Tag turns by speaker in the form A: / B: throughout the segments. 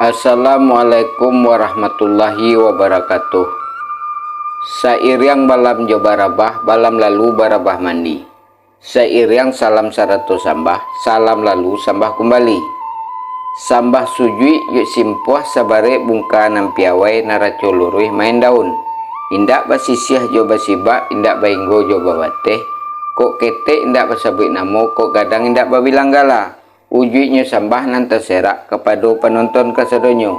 A: Assalamualaikum warahmatullahi wabarakatuh. Sairyang balam jo barabah, balam lalu barabah mandi. Sairyang salam sarato sambah, salam lalu sambah kembali. Sambah sujui yuk simpuah sabare bungka nampiawai naraco luruih main daun. Indak basisiah jo basiba, indak bainggo jo bawate. Kok kete indak basabuik namo, kok gadang indak babilang gala. Ujuinya sambah nan terserak kepada penonton kasadonyo.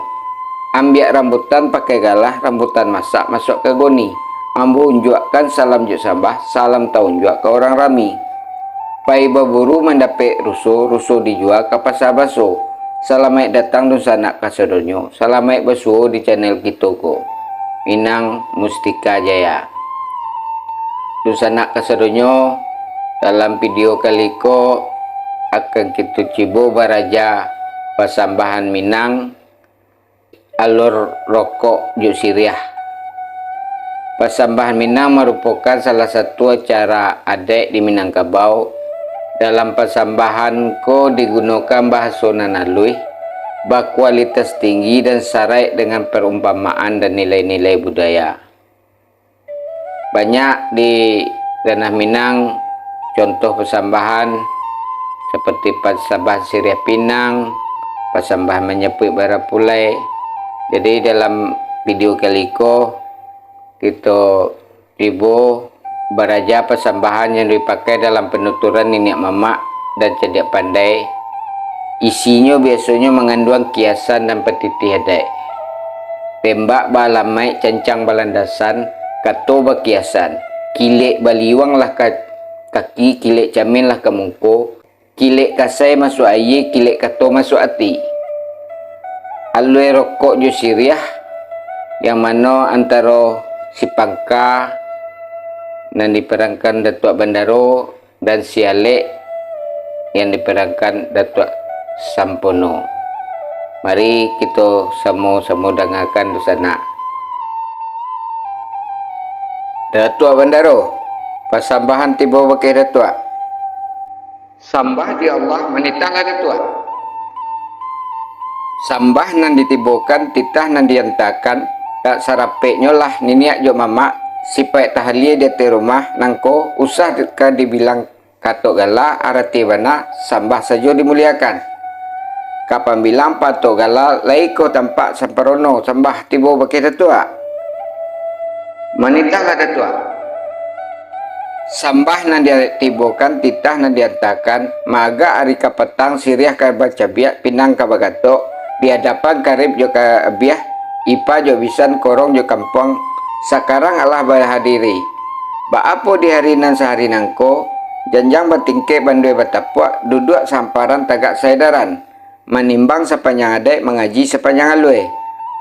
A: Ambiak rambutan pakai galah, rambutan masak masuk ke goni. Ambu unjuakan salam juk sambah, salam tahun juak ke orang rami. Pai baburu mendapik rusuh, rusuh dijual ke pasar baso. Salamai datang dun sanak kasadonyo, salamai basuh di channel Kitoko. Minang Mustika Jaya. Dun sanak kasadonyo dalam video kali ko akan kita cibo baraja pasambahan Minang alur rokok juk siriah. Pasambahan Minang merupakan salah satu acara adat di Minangkabau. Dalam pasambahan ko digunakan bahasa nanalui berkualitas tinggi dan sarai dengan perumpamaan dan nilai-nilai budaya. Banyak di tanah Minang contoh pasambahan seperti pasambahan siriah Pinang, pasambahan menyepui barapulai. Jadi dalam video kali ko kita tibo baraja pasambahan yang dipakai dalam penuturan nenek mamak dan cedak pandai. Isinya biasanya mengandung kiasan dan petiti adat. Tembak balamai cancang balandasan, kato bakiasan. Kilek baliwang lah kaki, kilek camin lah kemungko. Kilek kasai masuk air, kilek kato masuk hati. Alui rokok jo siriah yang mana antara si Pangka yang diperankan Datuk Bandaro dan si Alek yang diperankan Datuk Sampono. Mari kita sama-sama dengarkan di sana. Datuk Bandaro, pasambahan tiba pakai Datuk. Sambah di Allah menitahlah Datuk. Sambah nan ditibokan titah nan diantakan tak sarapeknya lah niniak jo mamak sipai tahliah di rumah nangko usah ka dibilang katok gala arati bana sambah saja dimuliakan. Kapan bilang patok gala laiko tampak samparono sambah tibo pakai Datuk. Manitahlah Datuk. Sambah nan ditibokan titah nan diantakan maga hari kapetang siriah ka baca biak Pinang ka bagatok di hadapan karib jo ka biah ipa jo bisan korong jo kampung sakarang Allah berhadiri. Ba apo di hari nan sehari nangko janjang batingke bandoi batapuak duduk samparan tagak saidaran menimbang sepanjang adai mengaji sepanjang alue.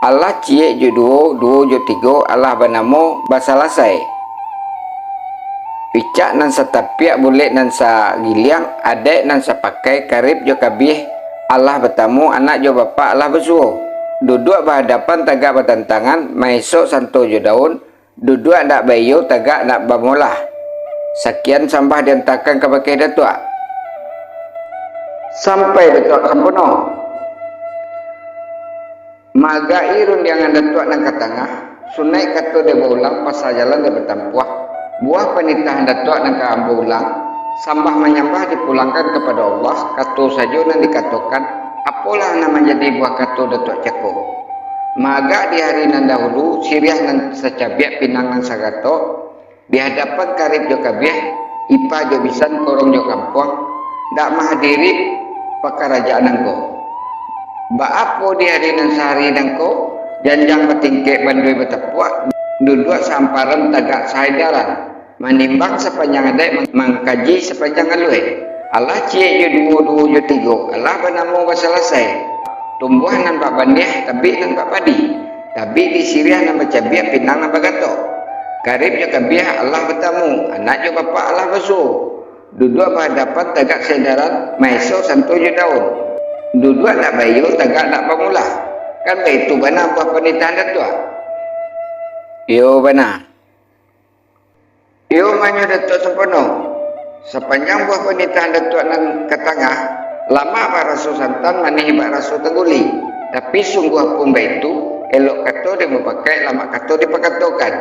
A: Allah cie jo duo jo tigo Allah banamo basalasai. Picak nan satapiak bulik nan sa giliang adek nan sapakai karib jo kabih Allah bertamu anak jo bapak Allah bersuo. Duduk berhadapan tagak bertantangan maesok santo jo daun duduk nak bayo tagak nak bamolah. Sekian sambah diantarkan ke pakai Datuk. Sampai Datuk Sampono. Maga irun yang Datuk nang katangah sunai kato de ulang pasal jalan de bertampuah. Buah penitahan Datuk nang ka ulang sambah menyambah dipulangkan kepada Allah. Kato saja nang dikatakan apalah nama jadi buah kato Datuk Cako. Maga di hari nan dahulu siriah nan secabiak Pinang nan sagato di hadapan karib jo kabiah ipa jo bisan korong jo kampung dak mahadiri pakarajaan nangko. Ba apo di hari nan sehari nangko janjang petingke bandoi betapuak duduk samparan tagak saidaran menimbang sepanjang adai mengkaji sepanjang alue. Allah cie jo duo jo tigo Allah bernama basalasai. Tumbuhan nan pak bandiah tapi nan pak padi tapi di siriah nan bacabiak Pinang nan bagato karib jo kabiah Allah bertamu anak jo bapak Allah basuh duduk berhadapan tagak saidaran maeso santo jo daun duduk nak bayu tagak nak bamulah kan begitu bana buah penitahan Datuk. Yo bana yo manyo Datuk Sampono sepanjang buah penitahan Datuk nan ketengah lama Pak Rasul santan manih Pak Rasul tengguli Tapi sungguh pun itu elok kata dia memakai lama kata dipakatokan.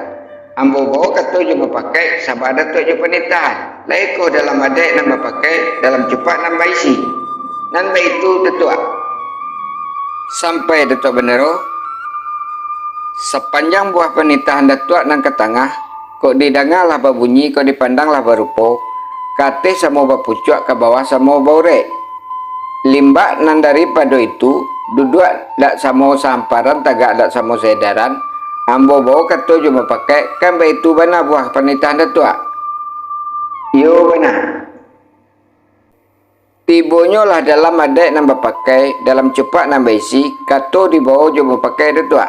A: Ambo bawa kata dia memakai sabada tu je penitahan. Laiko dalam adek nama pakai dalam cepat nambah isi. Nambah itu detua. Sampai detua benero. Sepanjang buah penitahan detua nang ke tengah. Kok didengarlah babunyi, kok dipandanglah barupo. Kate sama bapucuk ke bawah sama baurek. Limbak nan daripada itu duduk dak samo samparan tagak dak samo sedaran. Ambo bawa kata cuma pakai kan itu bana buah penitahan detua. Yo bana. Tibonyo lah dalam adek nambah pakai dalam cepat nambah isi kata dibawa cuma pakai detua.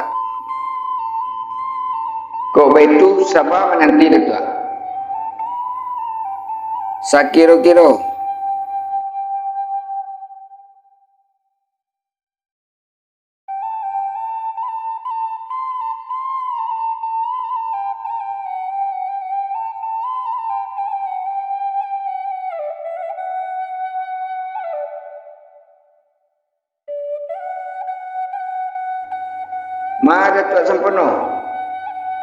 A: Kok itu sabar menanti detua. Sakiro-kiro. Ma Datuk sempurna.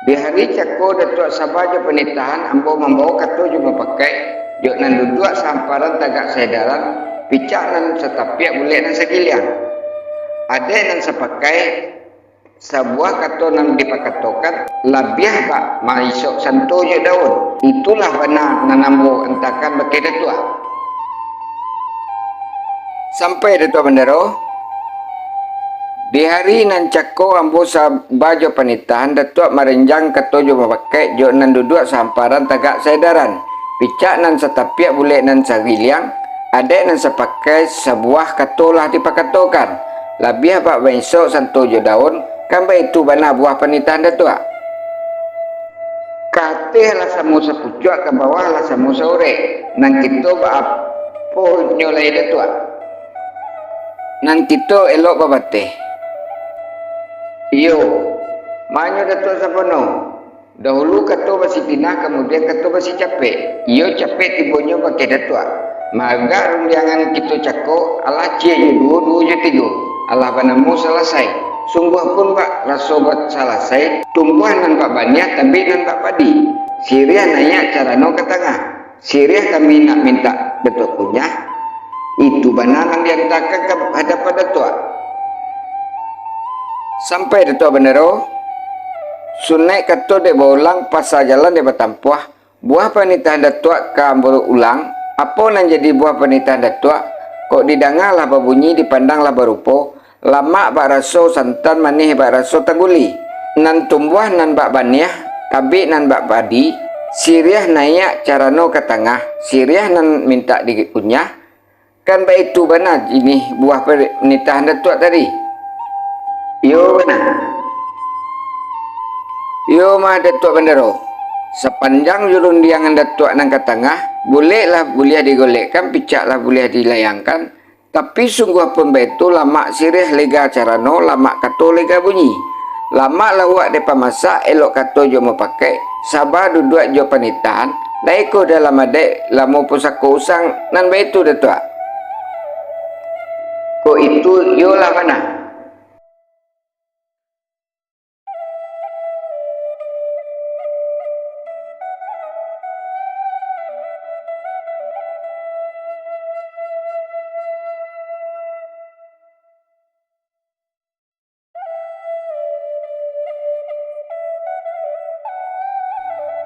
A: Di hari cako Datuk sabaja penitahan ambo membawa kata cuma pakai jok nan duduk samparan tagak sedaran picak nan setapiak boleh nan sekiliang. Ada nan sepakai sebuah kata nan dipakatokan labiah pak maisok santo je daun. Itulah benar nan ambo entakan pakai Datuk. Sampai Datuk Bendero. Di hari nan cako ambo sabajo penitahan Datuk merenjang ketujuh memakai jok nan duduk samparan tagak sedaran. Picak nan setapiak boleh nan sagiliang. Ada nan sepakai sebuah katolah dipakatokan. Labiah pak besok santojo daun. Kampai itu bana buah penitahan Datuk. Katih lah samu sepucuk ke bawah lah samu sore. Nan kita apa nyolai Datuk. Nan kita elok babateh. Iyo, manyo Datuk sapono. Dahulu kata basi pinah, kemudian kata basi capek. Iyo capek tibonyo pakai Datuk. Maga rundiangan kita cako, Allah cie je dua je tiga. Allah banamu selesai. Sungguh pun pak rasobat selesai. Tumbuhan nan pak banyak, tapi nan pak padi. Siriah nanya cara no ke tengah. Siriah kami nak minta Datuk punya. Itu benar yang diantarkan ke hadapan Datuk. Sampai Datuk Bendero, sunai kata dia berulang pasal jalan dia bertampuah. Buah penitahan Datuk ke berulang. Apa nan jadi buah penitahan Datuk? Kok didengarlah berbunyi, dipandanglah berupo. Lama bak raso santan manih bak raso tangguli. Nan tumbuh nan bak baniah, tabi nan bak padi. Siriah naik carano ke tengah. Siriah nan minta dikunyah. Kan baik itu benar ini buah penitahan Datuk tadi. Yo benar. Yo mah Datuk Bendero. Sepanjang jurundiangan Datuk nang ke tengah, bolehlah boleh digolekkan, picaklah boleh dilayangkan. Tapi sungguh pun betul lama sirih lega carano, lama kato lega bunyi. Lama lawak depa masak, elok kato jo mau pakai. Sabar duduk jo penitahan. Laiko dalam adek, lamo pusako usang nan betul Datuk. Kok itu yo lah mana?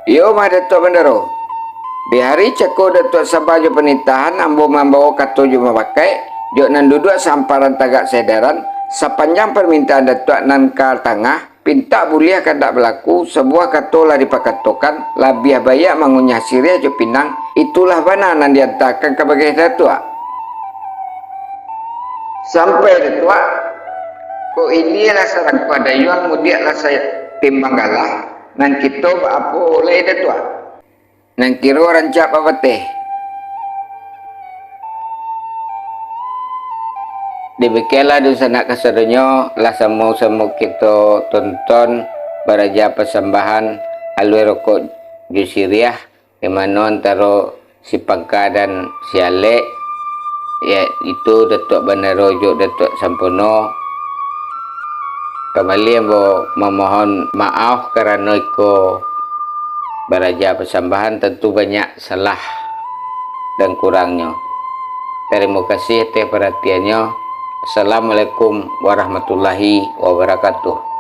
A: Yo mah Datuk Bendero. Di hari cako Datuk sabajo penitahan ambo membawa kata cuma pakai jok nan duduk samparan tagak sedaran sepanjang permintaan Datuk nan ke tengah pinta boleh kadak berlaku sebuah kata lah dipakatokan labiah bayak mengunyah sirih jo pinang itulah benar nan diantarkan kebagai Datuk. Sampai Datuk kok ini lah sarang pada yuang mudiak lah saya timbang galah. Nan kita apa oleh Datuk. Nan kira rancak apa teh. Dibekela dosa nak keserunya lah semua kita tonton beraja persembahan alwi rokok Jusiriah di mana antara si Pangka dan si Alek ya itu Datuk Bendero Datuk Sampono Kembali ambo memohon maaf karena iko baraja persambahan tentu banyak salah dan kurangnya. Terima kasih atas perhatiannya. Assalamualaikum warahmatullahi wabarakatuh.